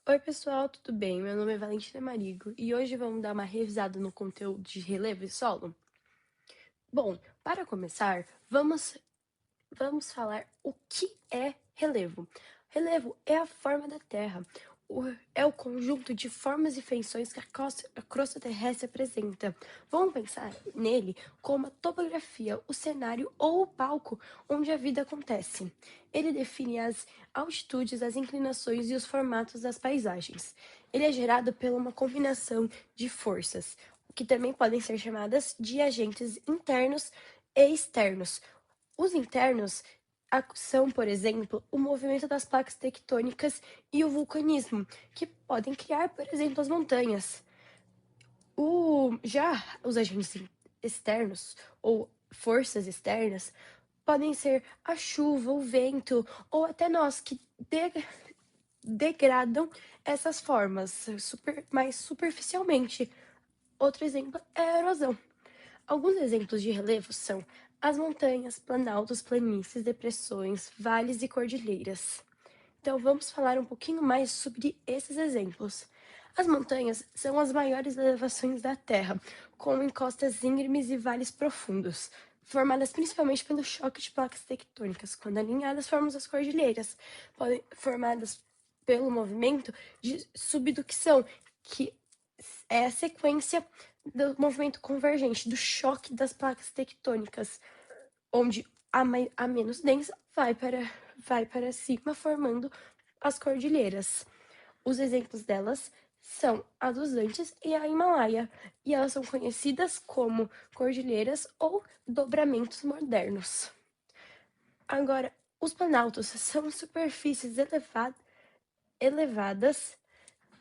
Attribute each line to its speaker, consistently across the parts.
Speaker 1: Oi, pessoal, tudo bem? Meu nome é Valentina Marigo e hoje vamos dar uma revisada no conteúdo de relevo e solo. Bom, para começar, vamos falar o que é relevo. Relevo é a forma da Terra, é o conjunto de formas e feições que a crosta terrestre apresenta. Vamos pensar nele como a topografia, o cenário ou o palco onde a vida acontece. Ele define as altitudes, as inclinações e os formatos das paisagens. Ele é gerado por uma combinação de forças, que também podem ser chamadas de agentes internos e externos. Os internos são, por exemplo, o movimento das placas tectônicas e o vulcanismo, que podem criar, por exemplo, as montanhas. Já os agentes externos ou forças externas podem ser a chuva, o vento ou até nós que degradam essas formas mais superficialmente. Outro exemplo é a erosão. Alguns exemplos de relevo são as montanhas, planaltos, planícies, depressões, vales e cordilheiras. Então vamos falar um pouquinho mais sobre esses exemplos. As montanhas são as maiores elevações da Terra, com encostas íngremes e vales profundos, formadas principalmente pelo choque de placas tectônicas. Quando alinhadas, formam as cordilheiras, formadas pelo movimento de subducção, que é a sequência do movimento convergente, do choque das placas tectônicas, onde a menos densa vai para cima, formando as cordilheiras. Os exemplos delas são a dos Andes e a Himalaia, e elas são conhecidas como cordilheiras ou dobramentos modernos. Agora, os planaltos são superfícies elevadas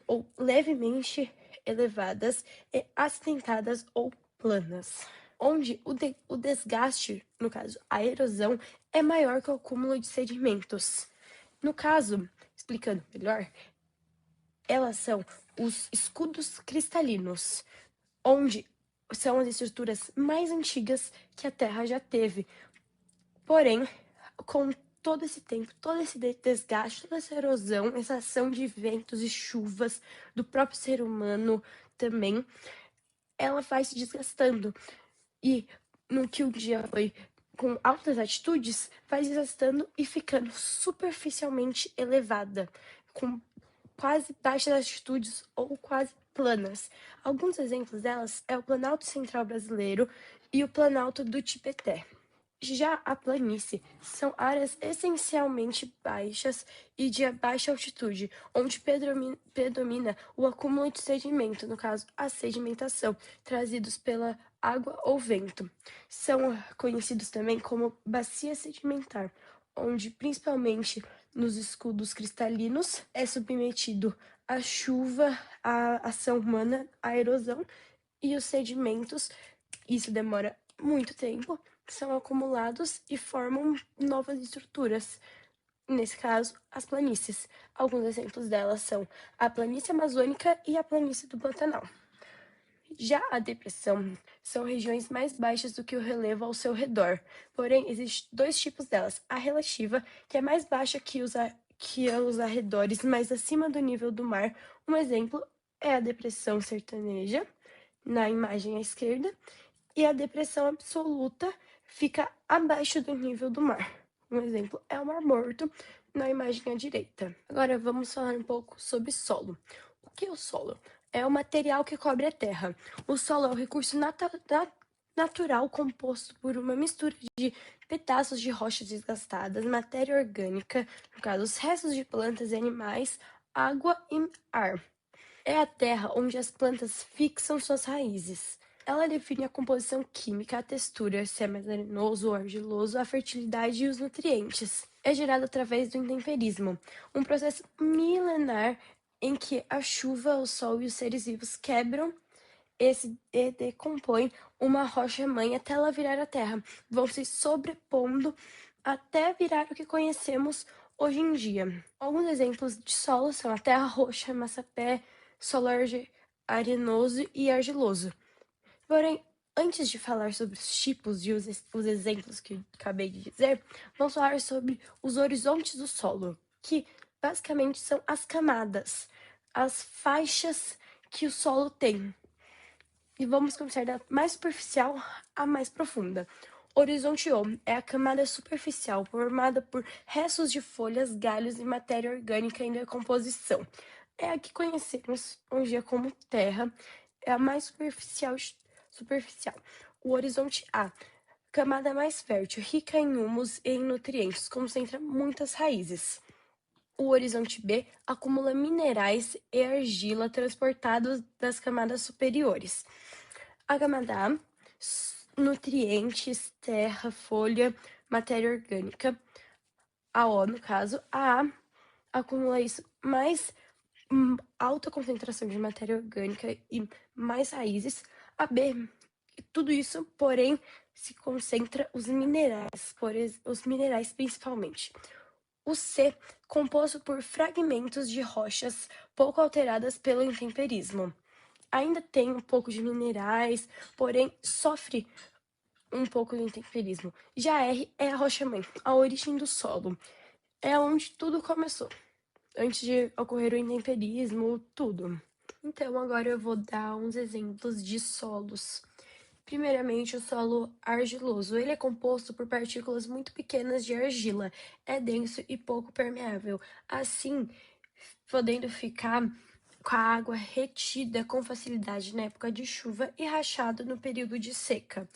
Speaker 1: ou levemente elevadas e acidentadas ou planas, onde o desgaste, no caso a erosão, é maior que o acúmulo de sedimentos. No caso, explicando melhor, elas são os escudos cristalinos, onde são as estruturas mais antigas que a Terra já teve. Porém, com todo esse tempo, todo esse desgaste, toda essa erosão, essa ação de ventos e chuvas do próprio ser humano também, ela vai se desgastando. E no que um dia foi com altas atitudes, vai desgastando e ficando superficialmente elevada, com quase baixas altitudes ou quase planas. Alguns exemplos delas é o Planalto Central Brasileiro e o Planalto do Tietê. Já a planície são áreas essencialmente baixas e de baixa altitude, onde predomina o acúmulo de sedimento, no caso, a sedimentação, trazidos pela água ou vento. São conhecidos também como bacia sedimentar, onde, principalmente nos escudos cristalinos, é submetido a chuva, a ação humana, a erosão e os sedimentos. Isso demora muito tempo, são acumulados e formam novas estruturas. Nesse caso, as planícies. Alguns exemplos delas são a planície amazônica e a planície do Pantanal. Já a depressão são regiões mais baixas do que o relevo ao seu redor. Porém, existem dois tipos delas. A relativa, que é mais baixa que os arredores, mas acima do nível do mar. Um exemplo é a depressão sertaneja, na imagem à esquerda, e a depressão absoluta fica abaixo do nível do mar. Um exemplo é o Mar Morto, na imagem à direita. Agora vamos falar um pouco sobre solo. O que é o solo? É o material que cobre a terra. O solo é um recurso natural composto por uma mistura de pedaços de rochas desgastadas, matéria orgânica, no caso, os restos de plantas e animais, água e ar. É a terra onde as plantas fixam suas raízes. Ela define a composição química, a textura, se é mais arenoso ou argiloso, a fertilidade e os nutrientes. É gerado através do intemperismo, um processo milenar em que a chuva, o sol e os seres vivos quebram e decompõem uma rocha-mãe até ela virar a terra. Vão se sobrepondo até virar o que conhecemos hoje em dia. Alguns exemplos de solo são a terra roxa, massapé, solo arenoso e argiloso. Porém, antes de falar sobre os tipos e os exemplos que acabei de dizer, vamos falar sobre os horizontes do solo, que basicamente são as camadas. as faixas que o solo tem. E vamos começar da mais superficial à mais profunda. Horizonte O é a camada superficial formada por restos de folhas, galhos e matéria orgânica em decomposição. É a que conhecemos hoje em dia como terra, é a mais superficial. O horizonte A, camada mais fértil, rica em humus e em nutrientes, concentra muitas raízes. O horizonte B acumula minerais e argila transportados das camadas superiores. A camada A, nutrientes, terra, folha, matéria orgânica. A O, no caso, a A acumula isso mais alta concentração de matéria orgânica e mais raízes. A B, tudo isso, porém, se concentra os minerais principalmente. O C, composto por fragmentos de rochas pouco alteradas pelo intemperismo. Ainda tem um pouco de minerais, porém sofre um pouco do intemperismo. Já R é a rocha-mãe, a origem do solo. É onde tudo começou, antes de ocorrer o intemperismo, tudo. Então, agora eu vou dar uns exemplos de solos. Primeiramente, o solo argiloso. Ele é composto por partículas muito pequenas de argila. É denso e pouco permeável, assim podendo ficar com a água retida com facilidade na época de chuva e rachado no período de seca.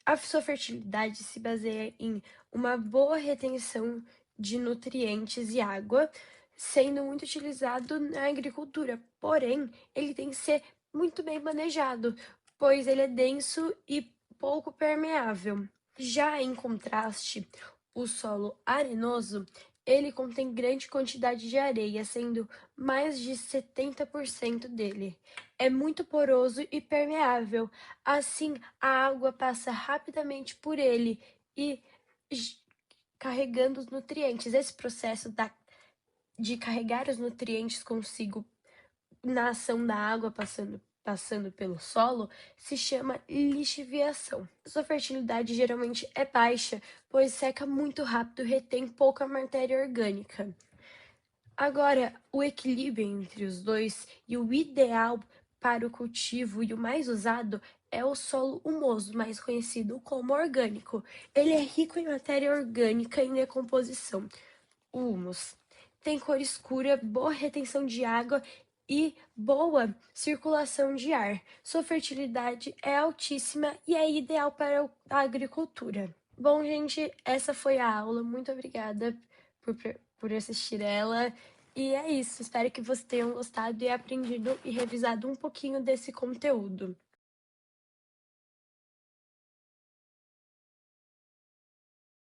Speaker 1: A sua fertilidade se baseia em uma boa retenção de nutrientes e água, sendo muito utilizado na agricultura. Porém, ele tem que ser muito bem manejado, pois ele é denso e pouco permeável. Já em contraste, o solo arenoso, ele contém grande quantidade de areia, sendo mais de 70% dele. É muito poroso e permeável, assim a água passa rapidamente por ele e carregando os nutrientes. Esse processo de carregar os nutrientes consigo na ação da água passando pelo solo se chama lixiviação. Sua fertilidade geralmente é baixa, pois seca muito rápido e retém pouca matéria orgânica. Agora, o equilíbrio entre os dois e o ideal para o cultivo e o mais usado é o solo humoso, mais conhecido como orgânico. Ele é rico em matéria orgânica em decomposição. O humus tem cor escura, boa retenção de água e boa circulação de ar. Sua fertilidade é altíssima e é ideal para a agricultura. Bom, gente, essa foi a aula. Muito obrigada por assistir ela. E é isso. Espero que vocês tenham gostado e aprendido e revisado um pouquinho desse conteúdo.